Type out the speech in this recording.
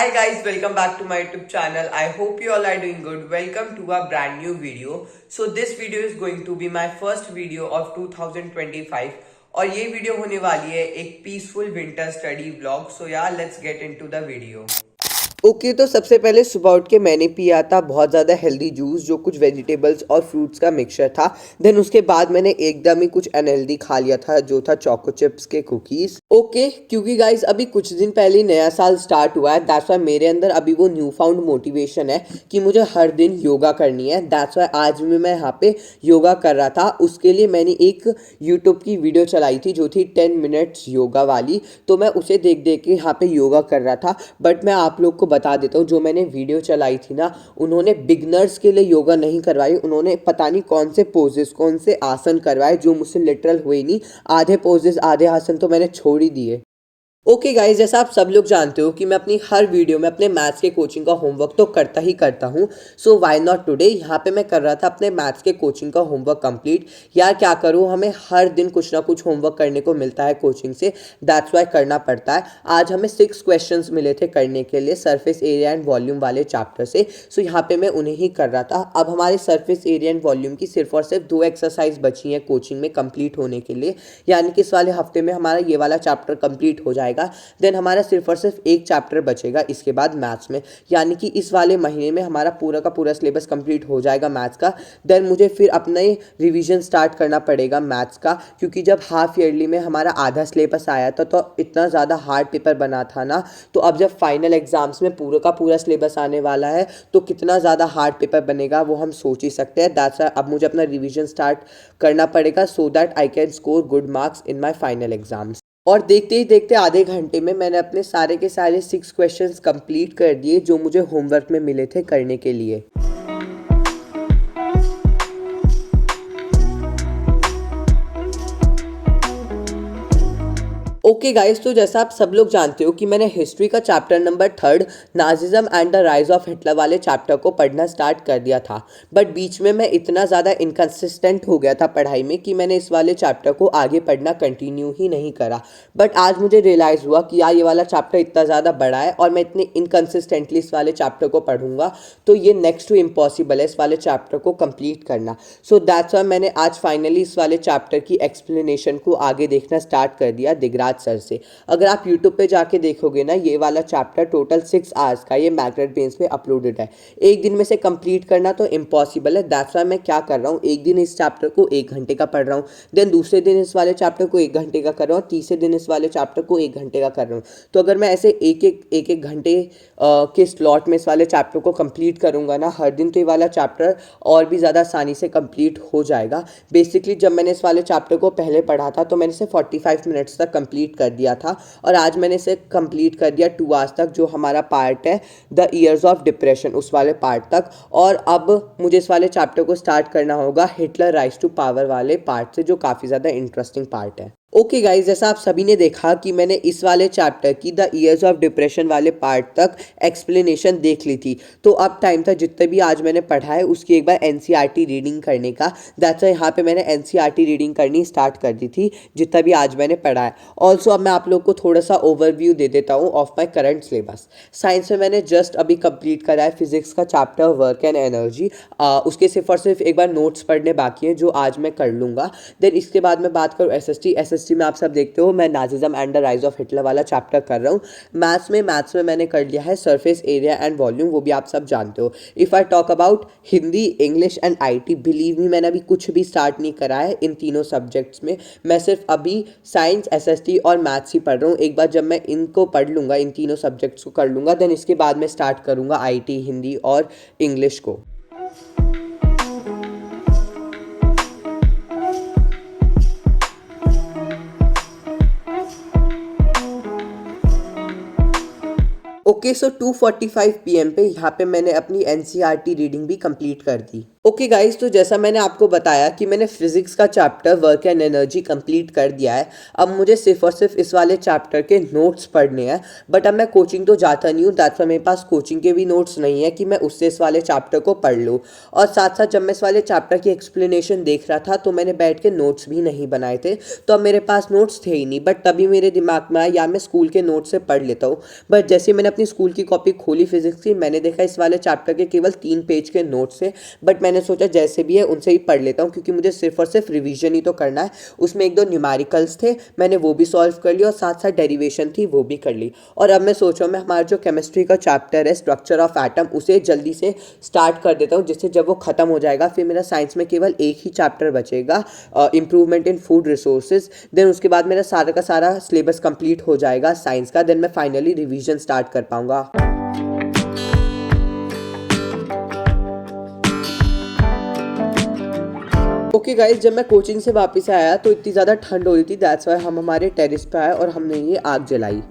Hi guys, welcome back to my YouTube channel. I hope you all are doing good. Welcome to a brand new video. So this video is going to be my first video of 2025 और ये video होने वाली है एक peaceful winter study vlog. सो यार let's get into the video. तो सबसे पहले सुबह उठ के मैंने पिया था बहुत ज़्यादा हेल्दी जूस जो कुछ वेजिटेबल्स और फ्रूट्स का मिक्सचर था. देन उसके बाद मैंने एकदम ही कुछ अनहेल्दी खा लिया था जो था चोको चिप्स के कुकीज़. क्योंकि गाइस अभी कुछ दिन पहले ही नया साल स्टार्ट हुआ है. दैट्स वाई मेरे अंदर अभी वो न्यू फाउंड मोटिवेशन है कि मुझे हर दिन योगा करनी है. दैट्स वाई आज भी मैं यहाँ पे योगा कर रहा था. उसके लिए मैंने एक यूट्यूब की वीडियो चलाई थी जो थी 10 मिनट्स योगा वाली. तो मैं उसे देख देख के यहाँ पे योगा कर रहा था. बट मैं आप लोग को बता देता हूँ जो मैंने वीडियो चलाई थी ना, उन्होंने बिगनर्स के लिए योगा नहीं करवाई. उन्होंने पता नहीं कौन से पोजेस कौन से आसन करवाए जो मुझसे लिटरल हुए नहीं. आधे पोजेस आधे आसन तो मैंने छोड़ ही दिए. गाइज, जैसा आप सब लोग जानते हो कि मैं अपनी हर वीडियो में अपने मैथ्स के कोचिंग का होमवर्क तो करता ही करता हूँ. So why not today. यहाँ पे मैं कर रहा था अपने मैथ्स के कोचिंग का होमवर्क कंप्लीट. यार क्या करूँ, हमें हर दिन कुछ ना कुछ होमवर्क करने को मिलता है कोचिंग से. दैट्स वाई करना पड़ता है. आज हमें 6 क्वेश्चंस मिले थे करने के लिए सरफेस एरिया एंड वॉल्यूम वाले चैप्टर से. सो यहाँ पे मैं उन्हें ही कर रहा था. अब हमारे सरफेस एरिया एंड वॉल्यूम की सिर्फ और सिर्फ 2 एक्सरसाइज बची हैं कोचिंग में कंप्लीट होने के लिए. यानी कि इस वाले हफ्ते में हमारा ये वाला चैप्टर कंप्लीट हो जाएगा. देन हमारा सिर्फ और सिर्फ एक चैप्टर बचेगा इसके बाद मैथ्स में. यानी कि इस वाले महीने में हमारा पूरा का पूरा सिलेबस कंप्लीट हो जाएगा मैथ्स का. देन मुझे फिर अपना ही रिवीजन स्टार्ट करना पड़ेगा मैथ्स का. क्योंकि जब हाफ ईयरली में हमारा आधा सिलेबस आया था तो इतना ज़्यादा हार्ड पेपर बना था ना. तो अब जब फाइनल एग्जाम्स में पूरा का पूरा सिलेबस आने वाला है तो कितना ज़्यादा हार्ड पेपर बनेगा वो हम सोच ही सकते हैं. दैट्स व्हाई अब मुझे अपना रिवीजन स्टार्ट करना पड़ेगा so that I can score good marks in my final exams. और देखते ही देखते आधे घंटे में मैंने अपने सारे के सारे 6 क्वेश्चंस कंप्लीट कर दिए जो मुझे होमवर्क में मिले थे करने के लिए. गाइस, तो जैसा आप सब लोग जानते हो कि मैंने हिस्ट्री का chapter number 3 Nazism and the rise of Hitler वाले चैप्टर को पढ़ना स्टार्ट कर दिया था. बट बीच में मैं इतना ज़्यादा इनकंसिस्टेंट हो गया था पढ़ाई में कि मैंने इस वाले चैप्टर को आगे पढ़ना कंटिन्यू ही नहीं करा. बट आज मुझे रियलाइज़ हुआ कि यार ये वाला चैप्टर इतना ज़्यादा बड़ा है और मैं इतने इनकंसिस्टेंटली इस वाले चैप्टर को पढ़ूंगा तो ये नेक्स्ट टू इम्पॉसिबल है इस वाले चैप्टर को कंप्लीट करना. सो दैट्स वाई मैंने आज फाइनली इस वाले चैप्टर की एक्सप्लेनेशन को आगे देखना स्टार्ट कर दिया दिगराज सर से. अगर आप YouTube पे जाके देखोगे ना, ये वाला चैप्टर टोटल 6 आवर्स का ये मैग्नेट बेंस पे अपलोडेड है. एक दिन में से कंप्लीट करना तो इम्पॉसिबल है. दैट्स वाई मैं क्या कर रहा हूँ, एक दिन इस चैप्टर को 1 घंटे का पढ़ रहा हूँ. देन दूसरे दिन इस वाले चैप्टर को 1 घंटे का कर रहा हूँ. तीसरे दिन इस वाले चैप्टर को 1 घंटे का कर रहा हूँ. तो अगर मैं ऐसे एक घंटे के स्लॉट में इस वाले चैप्टर को कंप्लीट करूँगा ना हर दिन, तो ये वाला चैप्टर और भी ज़्यादा आसानी से कंप्लीट हो जाएगा. बेसिकली जब मैंने इस वाले चैप्टर को पहले पढ़ा था तो मैंने इसे 45 मिनट्स तक कंप्लीट कर दिया था और आज मैंने इसे कंप्लीट कर दिया 2 आवर्स तक, जो हमारा पार्ट है द ईयर्स ऑफ डिप्रेशन उस वाले पार्ट तक. और अब मुझे इस वाले चैप्टर को स्टार्ट करना होगा हिटलर राइज टू पावर वाले पार्ट से, जो काफ़ी ज़्यादा इंटरेस्टिंग पार्ट है. गाइज, जैसा आप सभी ने देखा कि मैंने इस वाले चैप्टर की द ईयर्स ऑफ डिप्रेशन वाले पार्ट तक एक्सप्लेनेशन देख ली थी. तो अब टाइम था जितने भी आज मैंने पढ़ा है उसकी एक बार एनसीईआरटी रीडिंग करने का. दैट्स यहाँ पे मैंने एनसीईआरटी रीडिंग करनी स्टार्ट कर दी थी जितना भी आज मैंने पढ़ा है. ऑल्सो अब मैं आप लोग को थोड़ा सा ओवरव्यू दे देता हूँ of my current syllabus. Science में मैंने जस्ट अभी कंप्लीट करा है फिजिक्स का चैप्टर वर्क एंड एनर्जी. उसके सिर्फ और सिर्फ एक बार नोट्स पढ़ने बाकी हैं जो आज मैं कर लूँगा. देन इसके बाद मैं बात करूँ एसएसटी में आप सब देखते हो मैं Nazism and the rise of Hitler वाला चैप्टर कर रहा हूँ. मैथ्स में मैंने कर लिया है सरफेस एरिया एंड वॉल्यूम, वो भी आप सब जानते हो. If I talk about Hindi, English and IT, believe me मैंने अभी कुछ भी स्टार्ट नहीं करा है इन तीनों सब्जेक्ट्स में. मैं सिर्फ अभी साइंस, एसएसटी और मैथ्स ही पढ़ रहा हूँ. एक बार जब मैं इनको पढ़ लूँगा, इन तीनों सब्जेक्ट्स को कर लूँगा, देन इसके बाद मैं स्टार्ट करूँगा आईटी, हिंदी और इंग्लिश को. सो 2:45 PM पे यहाँ पे मैंने अपनी एनसीईआरटी रीडिंग भी कंप्लीट कर दी. ओके गाइस, तो जैसा मैंने आपको बताया कि मैंने फिजिक्स का chapter work and energy complete कर दिया है। अब मुझे सिर्फ और सिर्फ इस वाले चैप्टर के नोट्स पढ़ने हैं। बट अब मैं कोचिंग तो जाता नहीं हूँ, दैट्स वाई मेरे पास कोचिंग के भी नोट्स नहीं है कि मैं उससे इस वाले चैप्टर को पढ़ लूँ। और साथ साथ जब मैं इस वाले चैप्टर की एक्सप्लेनेशन देख रहा था तो मैंने बैठ के नोट्स भी नहीं बनाए थे, तो अब मेरे पास नोट्स थे ही नहीं। बट तभी मेरे दिमाग में आया या मैं स्कूल के नोट्स से पढ़ लेता हूँ। बट जैसे ही मैंने अपनी स्कूल की कॉपी खोली फिजिक्स की, मैंने देखा इस वाले चैप्टर के केवल 3 पेज के नोट्स थे। बट मैंने सोचा जैसे भी है उनसे ही पढ़ लेता हूँ, क्योंकि मुझे सिर्फ और सिर्फ रिवीजन ही तो करना है। उसमें 1-2 न्यूमेरिकल्स थे, मैंने वो भी सॉल्व कर लिया और साथ साथ डेरिवेशन थी वो भी कर ली। और अब मैं सोच रहा हूँ मैं हमारा जो केमिस्ट्री का चैप्टर है स्ट्रक्चर ऑफ एटम, उसे जल्दी से स्टार्ट कर देता हूँ, जिससे जब वो खत्म हो जाएगा फिर मेरा साइंस में केवल एक ही चैप्टर बचेगा, improvement in food resources. Then उसके बाद मेरा सारा का सारा सिलेबस कंप्लीट हो जाएगा साइंस का। देन मैं फाइनली रिवीजन स्टार्ट कर पाऊंगा। ओके गाइस, जब मैं कोचिंग से वापस आया तो इतनी ज़्यादा ठंड हो रही थी, दैट्स वाई हम हमारे टेरेस पे आए और हमने ये आग जलाई।